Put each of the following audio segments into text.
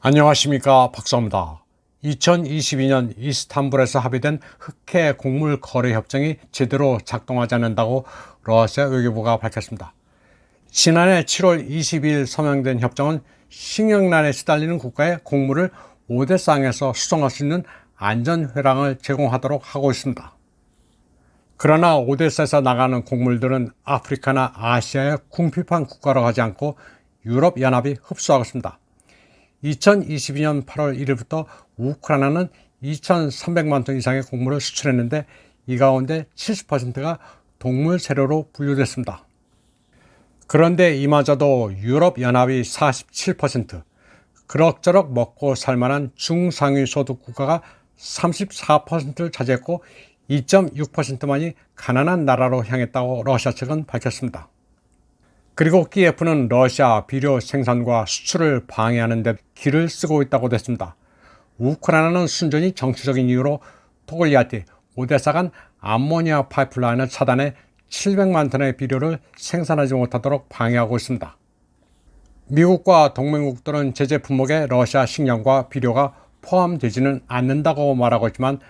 안녕하십니까, 박사입니다. 2022년 이스탄불에서 합의된 흑해 곡물 거래 협정이 제대로 작동하지 않는다고 러시아 외교부가 밝혔습니다. 지난해 7월 22일 서명된 협정은 식량난에 시달리는 국가에 곡물을 오데사항에서 수송할 수 있는 안전회랑을 제공하도록 하고 있습니다. 그러나 오데사에서 나가는 곡물들은 아프리카나 아시아의 궁핍한 국가로 가지 않고 유럽연합이 흡수하고 있습니다. 2022년 8월 1일부터 우크라이나는 2,300만 톤 이상의 곡물을 수출했는데 이 가운데 70%가 동물 재료로 분류됐습니다. 그런데 이마저도 유럽연합이 47%, 그럭저럭 먹고 살만한 중상위 소득 국가가 34%를 차지했고 2.6%만이 가난한 나라로 향했다고 러시아 측은 밝혔습니다. 그리고 키예프는 러시아 비료 생산과 수출을 방해하는 데 기를 쓰고 있다고 됐습니다. 우크라이나는 순전히 정치적인 이유로 토글리아티, 오데사 간 암모니아 파이프라인을 차단해 700만 톤의 비료를 생산하지 못하도록 방해하고 있습니다. 미국과 동맹국들은 제재 품목에 러시아 식량과 비료가 포함되지는 않는다고 말하고 있지만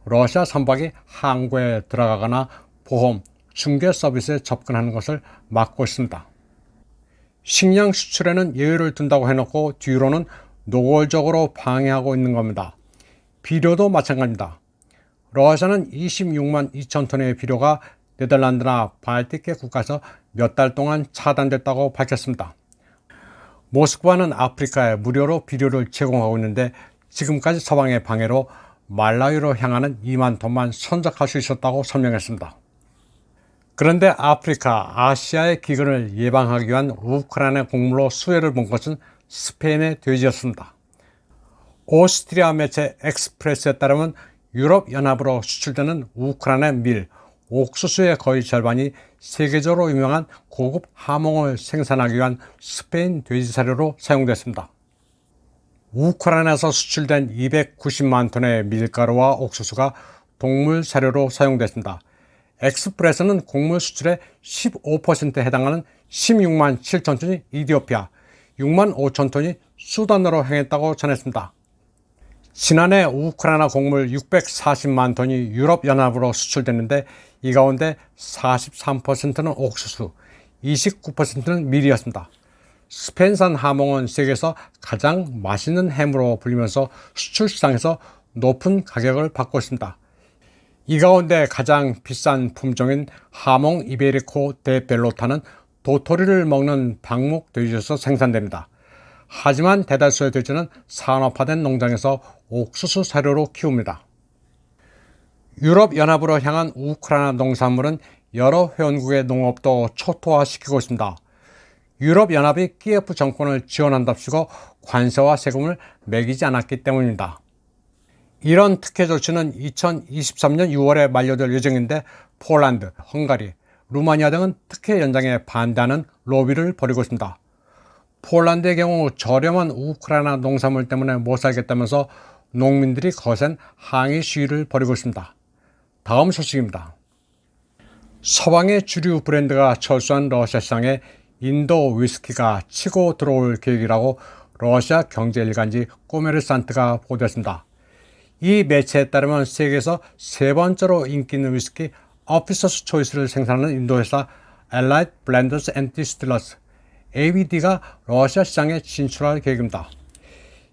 러시아 선박이 항구에 들어가거나 보험, 중개 서비스에 접근하는 것을 막고 있습니다. 식량 수출에는 예외를 둔다고 해놓고 뒤로는 노골적으로 방해하고 있는 겁니다. 비료도 마찬가지입니다. 러시아는 26만 2천 톤의 비료가 네덜란드나 발티크 국가에서 몇 달 동안 차단됐다고 밝혔습니다. 모스크바는 아프리카에 무료로 비료를 제공하고 있는데 지금까지 서방의 방해로 말라위로 향하는 2만 톤만 선적할 수 있었다고 설명했습니다. 그런데 아프리카, 아시아의 기근을 예방하기 위한 우크라이나 곡물로 수혜를 본 것은 스페인의 돼지였습니다. 오스트리아 매체 엑스프레스에 따르면 유럽연합으로 수출되는 우크라이나 밀, 옥수수의 거의 절반이 세계적으로 유명한 고급 하몽을 생산하기 위한 스페인 돼지 사료로 사용됐습니다. 우크라이나에서 수출된 290만 톤의 밀가루와 옥수수가 동물 사료로 사용됐습니다. 엑스프레스는 곡물 수출의 15%에 해당하는 16만 7천 톤이 이디오피아, 6만 5천 톤이 수단으로 향했다고 전했습니다. 지난해 우크라이나 곡물 640만 톤이 유럽연합으로 수출됐는데 이 가운데 43%는 옥수수, 29%는 밀이었습니다. 스페인산 하몽은 세계에서 가장 맛있는 햄으로 불리면서 수출 시장에서 높은 가격을 받고 있습니다. 이 가운데 가장 비싼 품종인 하몽 이베리코 데 벨로타는 도토리를 먹는 방목 돼지에서 생산됩니다. 하지만 대다수의 돼지는 산업화된 농장에서 옥수수 사료로 키웁니다. 유럽연합으로 향한 우크라이나 농산물은 여러 회원국의 농업도 초토화시키고 있습니다. 유럽연합이 키예프 정권을 지원한답시고 관세와 세금을 매기지 않았기 때문입니다. 이런 특혜 조치는 2023년 6월에 만료될 예정인데 폴란드, 헝가리, 루마니아 등은 특혜 연장에 반대하는 로비를 벌이고 있습니다. 폴란드의 경우 저렴한 우크라이나 농산물 때문에 못 살겠다면서 농민들이 거센 항의 시위를 벌이고 있습니다. 다음 소식입니다. 서방의 주류 브랜드가 철수한 러시아 시장에 인도 위스키가 치고 들어올 계획이라고 러시아 경제일간지 꼬메르산트가 보도했습니다. 이 매체에 따르면 세계에서 세 번째로 인기 있는 위스키 오피서스 초이스를 생산하는 인도 회사 Allied Blenders and Distillers ABD가 러시아 시장에 진출할 계획입니다.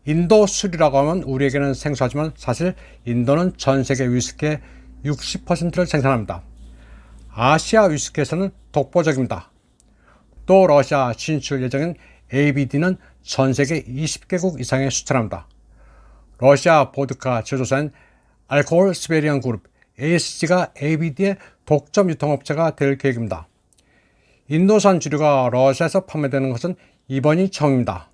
인도 술이라고 하면 우리에게는 생소하지만 사실 인도는 전 세계 위스키의 60%를 생산합니다. 아시아 위스키에서는 독보적입니다. 또 러시아 진출 예정인 ABD는 전 세계 20개국 이상에 수출합니다. 러시아 보드카 제조사인 알코올 스베리안 그룹 ASG가 ABD의 독점 유통업체가 될 계획입니다. 인도산 주류가 러시아에서 판매되는 것은 이번이 처음입니다.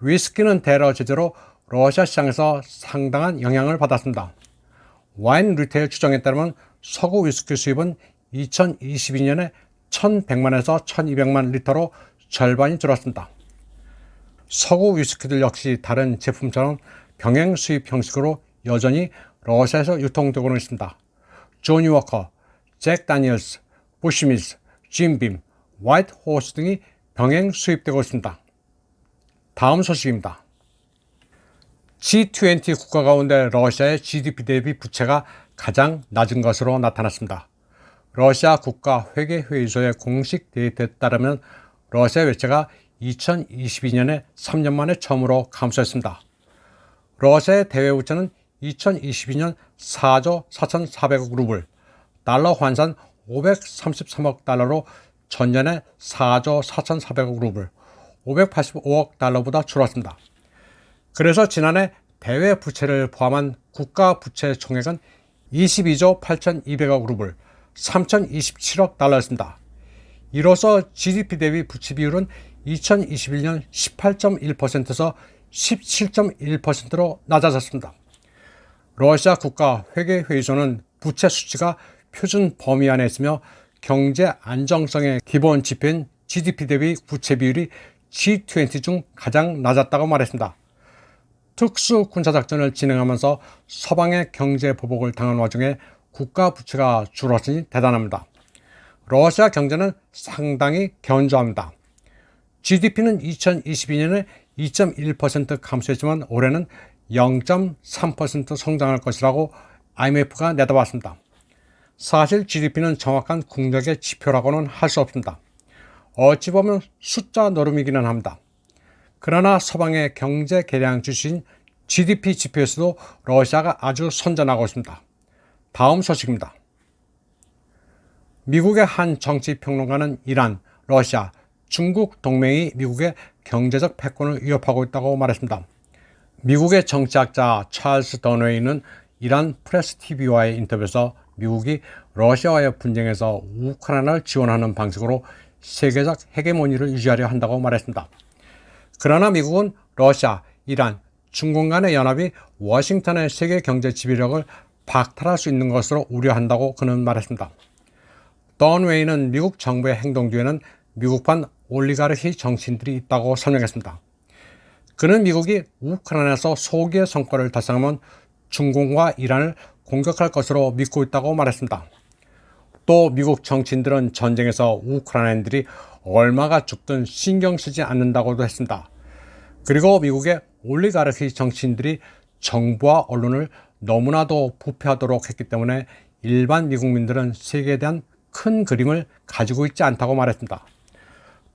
위스키는 대러 제재로 러시아 시장에서 상당한 영향을 받았습니다. 와인 리테일 추정에 따르면 서구 위스키 수입은 2022년에 1,100만에서 1,200만 리터로 절반이 줄었습니다. 서구 위스키들 역시 다른 제품처럼 병행 수입 형식으로 여전히 러시아에서 유통되고는 있습니다. 조니 워커, 잭 다니엘스, 부시미스, 짐빔, 화이트 호스 등이 병행 수입되고 있습니다. 다음 소식입니다. G20 국가 가운데 러시아의 GDP 대비 부채가 가장 낮은 것으로 나타났습니다. 러시아 국가회계회의소의 공식 데이터에 따르면 러시아 외채가 2022년에 3년 만에 처음으로 감소했습니다. 러시아의 대외 부채는 2022년 4조 4,400억 루블, 달러 환산 533억 달러로 전년에 4조 4,400억 루블, 585억 달러보다 줄었습니다. 그래서 지난해 대외 부채를 포함한 국가 부채 총액은 22조 8,200억 루블, 3,027억 달러였습니다. 이로써 GDP 대비 부채 비율은 2021년 18.1%에서 17.1%로 낮아졌습니다. 러시아 국가회계회의소는 부채 수치가 표준 범위 안에 있으며 경제 안정성의 기본 지표인 GDP 대비 부채 비율이 G20 중 가장 낮았다고 말했습니다. 특수 군사작전을 진행하면서 서방의 경제 보복을 당한 와중에 국가 부채가 줄었으니 대단합니다. 러시아 경제는 상당히 견조합니다. GDP는 2022년에 2.1% 감소했지만 올해는 0.3% 성장할 것이라고 IMF가 내다봤습니다. 사실 GDP는 정확한 국력의 지표라고는 할 수 없습니다. 어찌 보면 숫자 노름이기는 합니다. 그러나 서방의 경제 계량 주신 GDP 지표에서도 러시아가 아주 선전하고 있습니다. 다음 소식입니다. 미국의 한 정치평론가는 이란, 러시아, 중국 동맹이 미국의 경제적 패권을 위협하고 있다고 말했습니다. 미국의 정치학자 찰스 더웨이는 이란 프레스 TV와의 인터뷰에서 미국이 러시아와의 분쟁에서 우크라이나를 지원하는 방식으로 세계적 헤게모니를 유지하려 한다고 말했습니다. 그러나 미국은 러시아, 이란, 중국 간의 연합이 워싱턴의 세계 경제 지배력을 박탈할 수 있는 것으로 우려한다고 그는 말했습니다. 더웨이는 미국 정부의 행동 뒤에는 미국판 올리가르히 정치인들이 있다고 설명했습니다. 그는 미국이 우크라이나에서 소기의 성과를 달성하면 중국과 이란을 공격할 것으로 믿고 있다고 말했습니다. 또 미국 정치인들은 전쟁에서 우크라이나인들이 얼마가 죽든 신경 쓰지 않는다고도 했습니다. 그리고 미국의 올리가르히 정치인들이 정부와 언론을 너무나도 부패하도록 했기 때문에 일반 미국민들은 세계에 대한 큰 그림을 가지고 있지 않다고 말했습니다.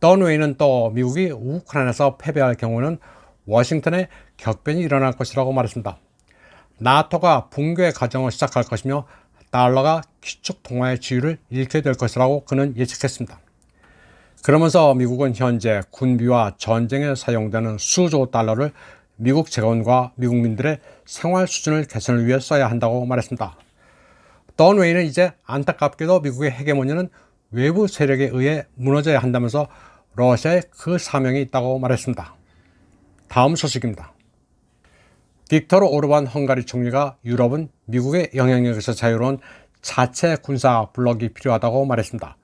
더웨이는 또 미국이 우크라이나에서 패배할 경우는 워싱턴에 격변이 일어날 것이라고 말했습니다. 나토가 붕괴 과정을 시작할 것이며 달러가 기축 통화의 지위를 잃게 될 것이라고 그는 예측했습니다. 그러면서 미국은 현재 군비와 전쟁에 사용되는 수조 달러를 미국 재건과 미국민들의 생활 수준을 개선을 위해 써야 한다고 말했습니다. 더웨이는 이제 안타깝게도 미국의 헤게모니는 외부 세력에 의해 무너져야 한다면서 러시아에 그 사명이 있다고 말했습니다. 다음 소식입니다. 빅토르 오르반 헝가리 총리가 유럽은 미국의 영향력에서 자유로운 자체 군사 블록이 필요하다고 말했습니다.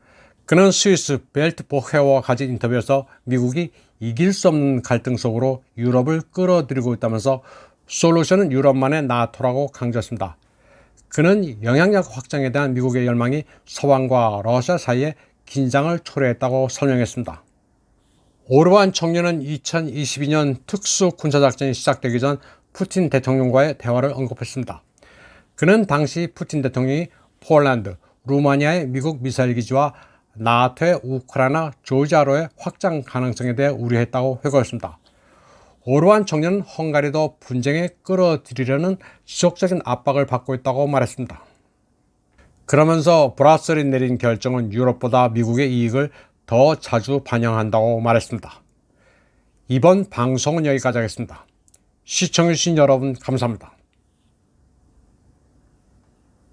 그는 스위스 벨트보헤어와 가진 인터뷰에서 미국이 이길 수 없는 갈등 속으로 유럽을 끌어들이고 있다면서 솔루션은 유럽만의 나토라고 강조했습니다. 그는 영향력 확장에 대한 미국의 열망이 서방과 러시아 사이에 긴장을 초래했다고 설명했습니다. 오르반 총리는 2022년 특수 군사작전이 시작되기 전 푸틴 대통령과의 대화를 언급했습니다. 그는 당시 푸틴 대통령이 폴란드, 루마니아의 미국 미사일 기지와 나토의 우크라이나, 조지아로의 확장 가능성에 대해 우려했다고 회고했습니다. 오르반 총리는 헝가리도 분쟁에 끌어들이려는 지속적인 압박을 받고 있다고 말했습니다. 그러면서 브뤼셀이 내린 결정은 유럽보다 미국의 이익을 더 자주 반영한다고 말했습니다. 이번 방송은 여기까지 하겠습니다. 시청해주신 여러분 감사합니다.